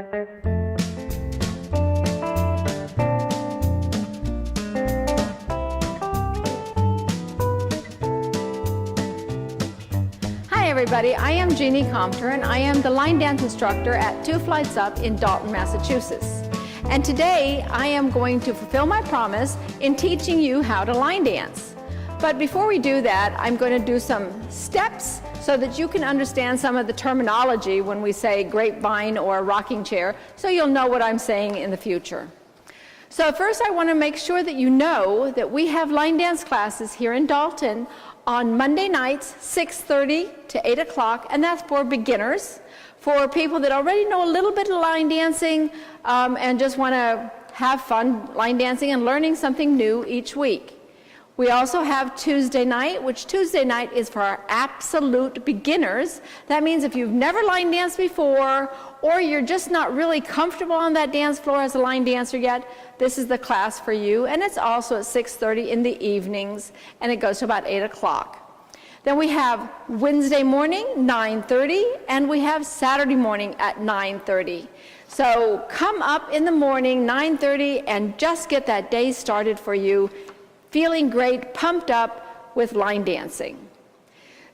Hi everybody, I am Jeannie COMPTER and I am the line dance instructor at 2 Flights Up in Dalton, Massachusetts. And today I am going to fulfill my promise in teaching you how to line dance. But before we do that, I'm going to do some steps so that you can understand some of the terminology when we say grapevine or rocking chair, so you'll know what I'm saying in the future. So first I want to make sure that you know that we have line dance classes here in Dalton on Monday nights, 6:30 to 8 o'clock, and that's for beginners, for people that already know a little bit of line dancing and just want to have fun line dancing and learning something new each week. We also have Tuesday night, which Tuesday night is for our absolute beginners. That means if you've never line danced before, or you're just not really comfortable on that dance floor as a line dancer yet, this is the class for you. And it's also at 6:30 in the evenings, and it goes to about 8 o'clock. Then we have Wednesday morning, 9:30, and we have Saturday morning at 9:30. So come up in the morning, 9:30, and just get that day started for you, feeling great, pumped up with line dancing.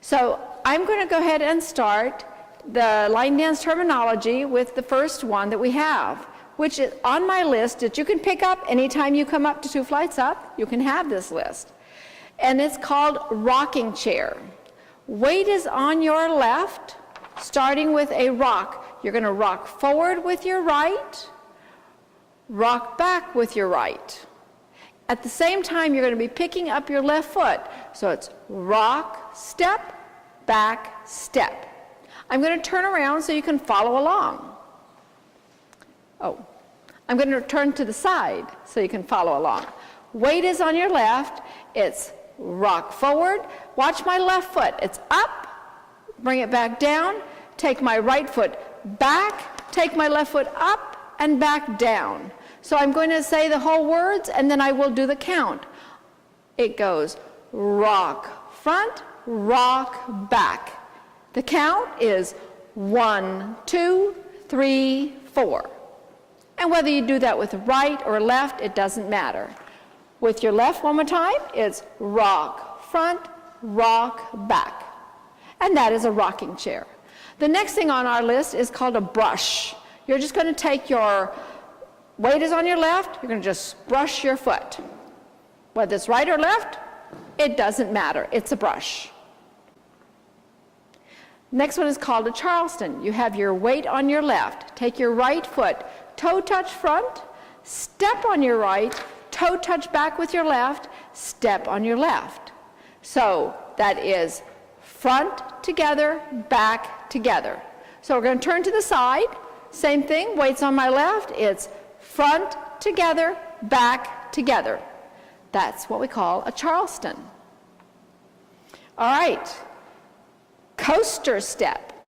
So I'm going to go ahead and start the line dance terminology with the first one that we have, which is on my list that you can pick up anytime you come up to 2 Flights Up. You can have this list. And it's called rocking chair. Weight is on your left, starting with a rock. You're going to rock forward with your right, rock back with your right. At the same time, you're going to be picking up your left foot. So it's rock, step, back, step. I'm going to turn around so you can follow along. Oh, I'm going to turn to the side so you can follow along. Weight is on your left. It's rock forward. Watch my left foot. It's up. Bring it back down. Take my right foot back. Take my left foot up and back down. So I'm going to say the whole words, and then I will do the count. It goes rock front, rock back. The count is 1, 2, 3, 4. And whether you do that with right or left, it doesn't matter. With your left one more time, it's rock front, rock back. And that is a rocking chair. The next thing on our list is called a brush. You're just going to take your weight is on your left, you're going to just brush your foot. Whether it's right or left, it doesn't matter. It's a brush. Next one is called a Charleston. You have your weight on your left. Take your right foot, toe touch front, step on your right, toe touch back with your left, step on your left. So that is front together, back together. So we're going to turn to the side. Same thing, weight's on my left. It's front together, back together. That's what we call a Charleston. All right, coaster step.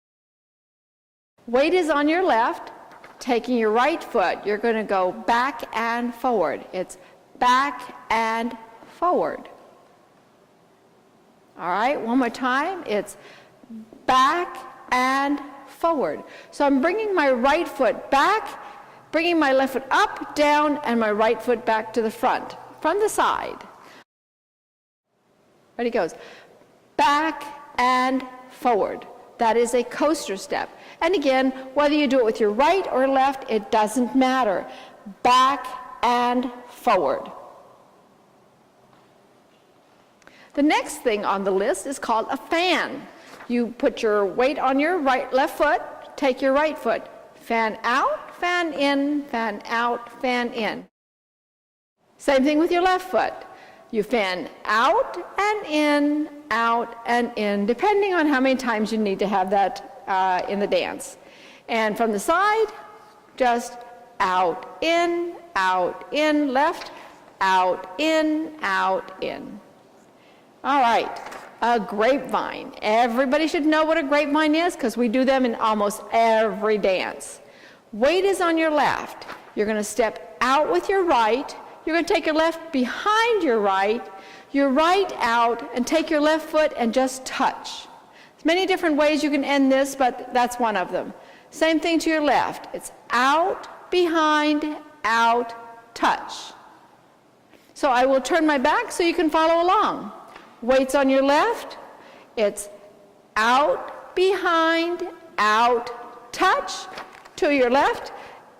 Weight is on your left. Taking your right foot, you're going to go back and forward. It's back and forward. All right, one more time. It's back and forward. So I'm bringing my right foot back, bringing my left foot up, down, and my right foot back to the front, from the side. Ready, goes. Back and forward. That is a coaster step. And again, whether you do it with your right or left, it doesn't matter. Back and forward. The next thing on the list is called a fan. You put your weight on your left foot, take your right foot, fan out, fan in, fan out, fan in. Same thing with your left foot. You fan out and in, depending on how many times you need to have that in the dance. And from the side, just out, in, left, out, in. All right, a grapevine. Everybody should know what a grapevine is because we do them in almost every dance. Weight is on your left. You're going to step out with your right. You're going to take your left behind your right out, and take your left foot and just touch. There's many different ways you can end this, but that's one of them. Same thing to your left. It's out, behind, out, touch. So I will turn my back so you can follow along. Weights on your left. It's out, behind, out, touch. To your left.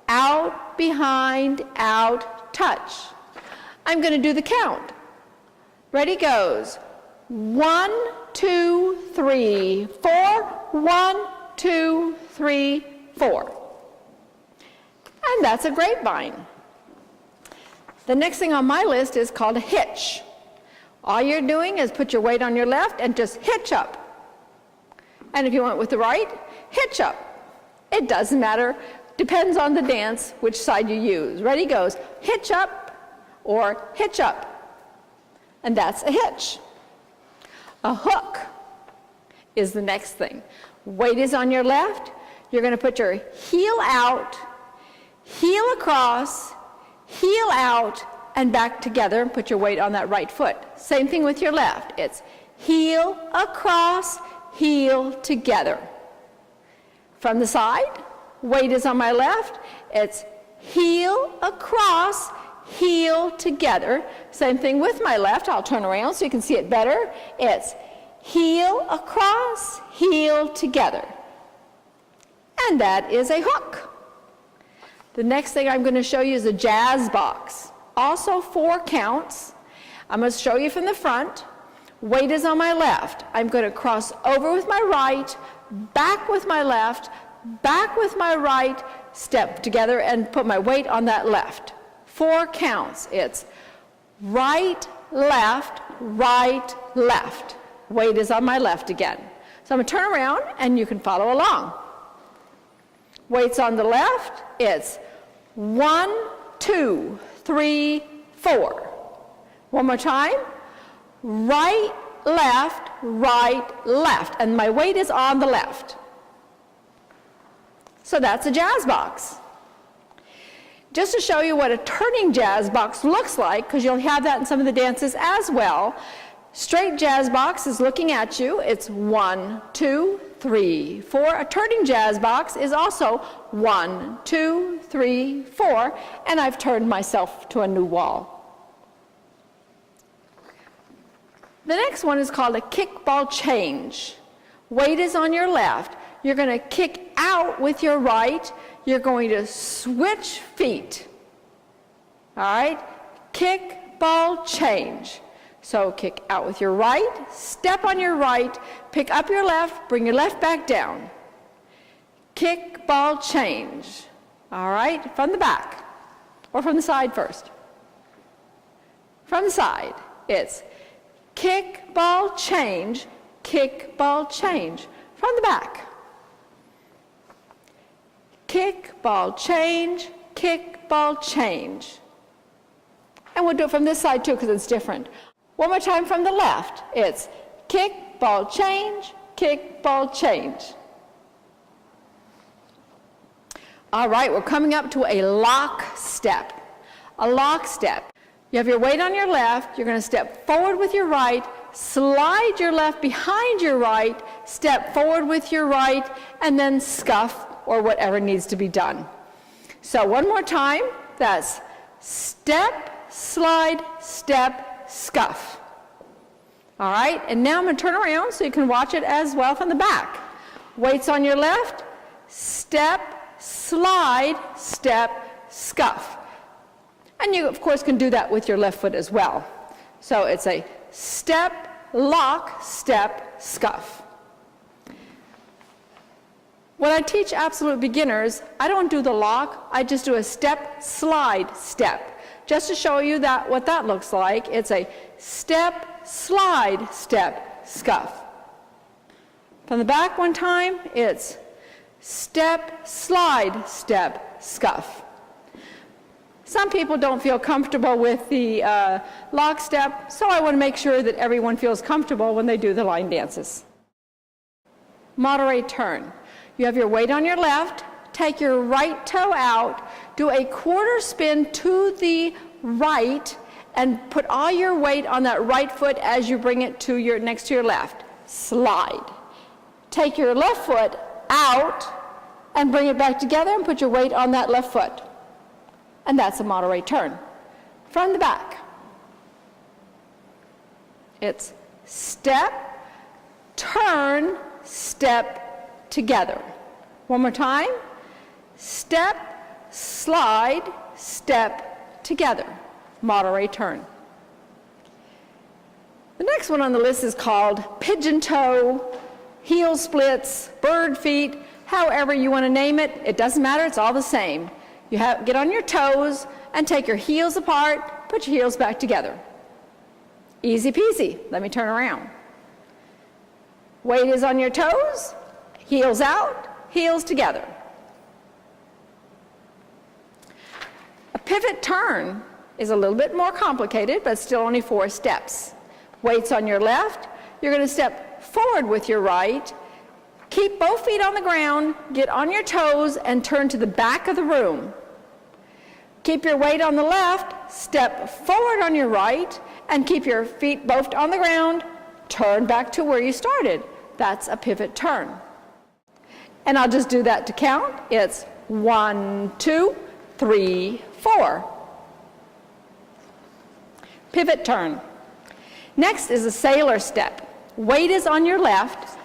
Out, behind, out, touch. I'm going to do the count. Ready, goes. 1, 2, 3, 4. 1, 2, 3, 4. And that's a grapevine. The next thing on my list is called a hitch. All you're doing is put your weight on your left and just hitch up. And if you went with the right, hitch up. It doesn't matter. Depends on the dance which side you use. Ready, goes. Hitch up or hitch up. And that's a hitch. A hook is the next thing. Weight is on your left. You're going to put your heel out, heel across, heel out, and back together, and put your weight on that right foot. Same thing with your left. It's heel across, heel together. From the side, weight is on my left. It's heel across, heel together. Same thing with my left. I'll turn around so you can see it better. It's heel across, heel together. And that is a hook. The next thing I'm going to show you is a jazz box. Also 4 counts. I'm going to show you from the front. Weight is on my left. I'm going to cross over with my right, back with my left, back with my right, step together and put my weight on that left. 4 counts. It's right, left, right, left. Weight is on my left again. So I'm going to turn around and you can follow along. Weight's on the left. It's 1, 2, 3, 4. One more time. Right, left, right, left. And my weight is on the left. So that's a jazz box. Just to show you what a turning jazz box looks like, because you'll have that in some of the dances as well. Straight jazz box is looking at you. It's 1, 2, 3, 4. A turning jazz box is also 1, 2, 3, 4. And I've turned myself to a new wall. The next one is called a kickball change. Weight is on your left. You're going to kick out with your right. You're going to switch feet. All right? Kick, ball, change. So kick out with your right, step on your right, pick up your left, bring your left back down. Kick, ball, change. All right? From the back. Or from the side first. From the side, it's kick, ball, change, kick, ball, change. From the back. Kick, ball, change, kick, ball, change. And we'll do it from this side too because it's different. One more time from the left. It's kick, ball, change, kick, ball, change. All right, we're coming up to a lock step. A lock step. You have your weight on your left. You're going to step forward with your right, slide your left behind your right, step forward with your right, and then scuff or whatever needs to be done. So one more time. That's step, slide, step, scuff. All right, and now I'm going to turn around so you can watch it as well from the back. Weights on your left, step, slide, step, scuff. And you, of course, can do that with your left foot as well. So it's a step, lock, step, scuff. When I teach absolute beginners, I don't do the lock, I just do a step, slide, step. Just to show you that what that looks like, it's a step, slide, step, scuff. From the back one time, it's step, slide, step, scuff. Some people don't feel comfortable with the lock step, so I want to make sure that everyone feels comfortable when they do the line dances. Monterey Turn. You have your weight on your left, take your right toe out, do a quarter spin to the right, and put all your weight on that right foot as you bring it to your next to your left. Slide. Take your left foot out, and bring it back together and put your weight on that left foot. And that's a Monterey turn. From the back, it's step, turn, step, together. One more time. Step, slide, step, together. Monterey turn. The next one on the list is called pigeon toe, heel splits, bird feet, however you want to name it. It doesn't matter, it's all the same. You get on your toes and take your heels apart, put your heels back together. Easy peasy. Let me turn around. Weight is on your toes, heels out, heels together. A pivot turn is a little bit more complicated, but still only 4 steps. Weight's on your left, you're going to step forward with your right, keep both feet on the ground, get on your toes, and turn to the back of the room. Keep your weight on the left, step forward on your right, and keep your feet both on the ground, turn back to where you started. That's a pivot turn. And I'll just do that to count. It's 1, 2, 3, 4. Pivot turn. Next is a sailor step. Weight is on your left.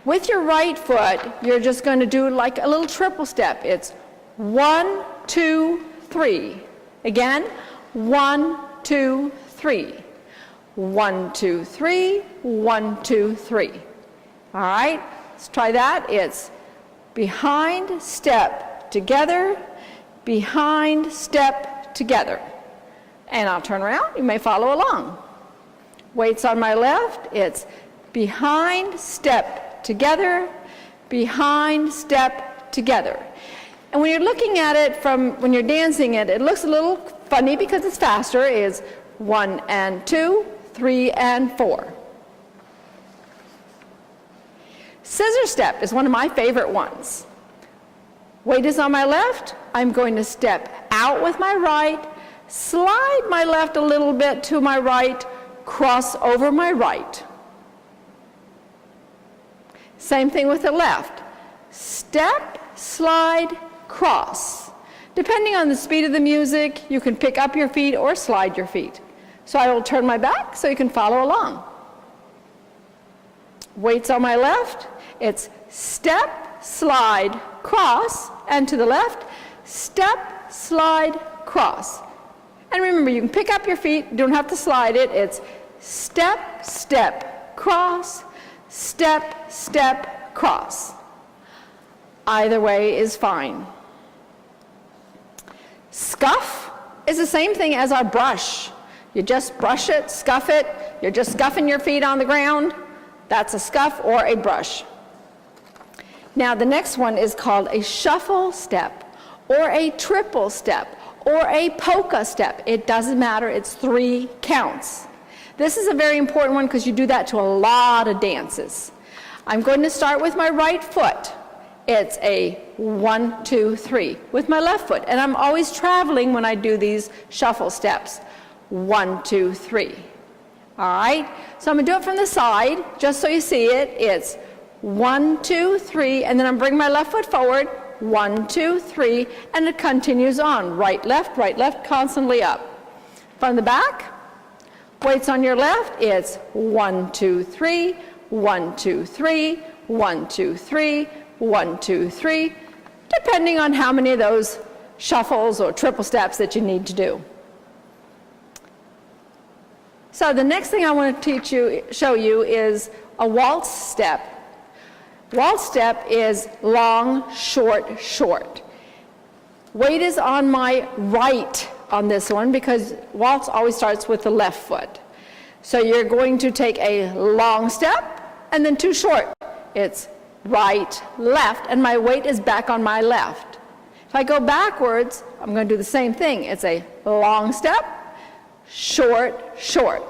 With your right foot, you're just going to do like a little triple step. It's 1, 2, 3. Again, 1, 2, 3. 1, 2, 3, 1, 2, 3. All right, let's try that. It's behind, step, together, behind, step, together. And I'll turn around. You may follow along. Weight's on my left. It's behind, step, together, behind, step, together. And when you're looking at it when you're dancing it, it looks a little funny because it's faster. It's 1 and 2, 3 and 4. Scissor step is one of my favorite ones. Weight is on my left. I'm going to step out with my right, slide my left a little bit to my right, cross over my right. Same thing with the left. Step, slide, cross. Depending on the speed of the music, you can pick up your feet or slide your feet. So I will turn my back so you can follow along. Weight's on my left. It's step, slide, cross, and to the left, step, slide, cross. And remember, you can pick up your feet, you don't have to slide it. It's step, step, cross, step, step, cross. Either way is fine. Scuff is the same thing as our brush. You just brush it, scuff it. You're just scuffing your feet on the ground. That's a scuff or a brush. Now the next one is called a shuffle step or a triple step or a polka step. It doesn't matter, it's 3 counts. This is a very important one because you do that to a lot of dances. I'm going to start with my right foot. It's a 1, 2, 3 with my left foot. And I'm always traveling when I do these shuffle steps. 1, 2, 3. All right, so I'm going to do it from the side just so you see it. It's 1, 2, 3, and then I'm bringing my left foot forward. 1, 2, 3, and it continues on. Right, left, constantly up. From the back, weight's on your left. It's 1, 2, 3, 1, 2, 3, 1, 2, 3, 1, 2, 3, depending on how many of those shuffles or triple steps that you need to do. So the next thing I want to show you is a waltz step. Waltz step is long, short, short. Weight is on my right on this one because waltz always starts with the left foot. So you're going to take a long step and then 2 short. It's right, left, and my weight is back on my left. If I go backwards, I'm going to do the same thing. It's a long step, short, short.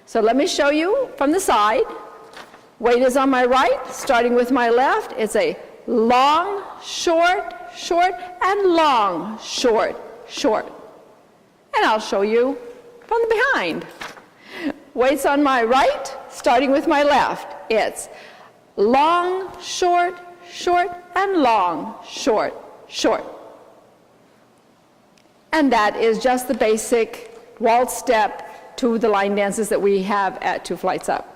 So let me show you from the side. Weight is on my right, starting with my left. It's a long, short, short, and long, short, short. And I'll show you from the behind. Weight's on my right, starting with my left. It's long, short, short, and long, short, short. And that is just the basic waltz step to the line dances that we have at 2 Flights Up.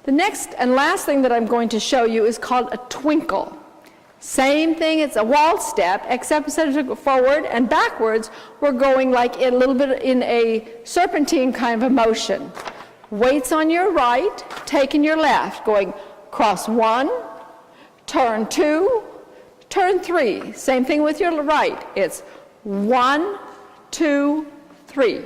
The next and last thing that I'm going to show you is called a twinkle. Same thing, it's a waltz step, except instead of forward and backwards, we're going like a little bit in a serpentine kind of a motion. Weights on your right, taking your left, going cross 1, turn 2, turn 3. Same thing with your right. It's 1, 2, 3.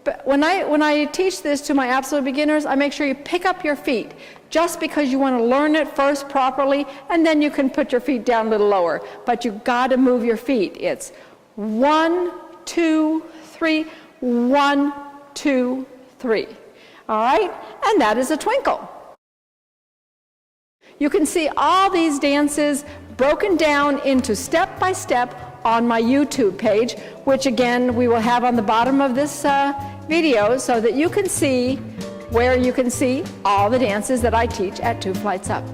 But when I teach this to my absolute beginners, I make sure you pick up your feet, just because you want to learn it first properly, and then you can put your feet down a little lower. But you've got to move your feet. It's 1, 2, 3, 1, 2, 3. All right? And that is a twinkle. You can see all these dances broken down into step by step on my YouTube page, which again we will have on the bottom of this video, so that you can see where you can see all the dances that I teach at 2 Flights Up.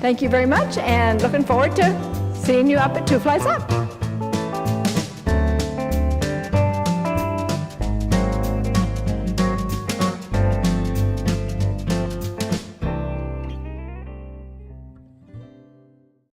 Thank you very much, and looking forward to seeing you up at 2 Flights Up.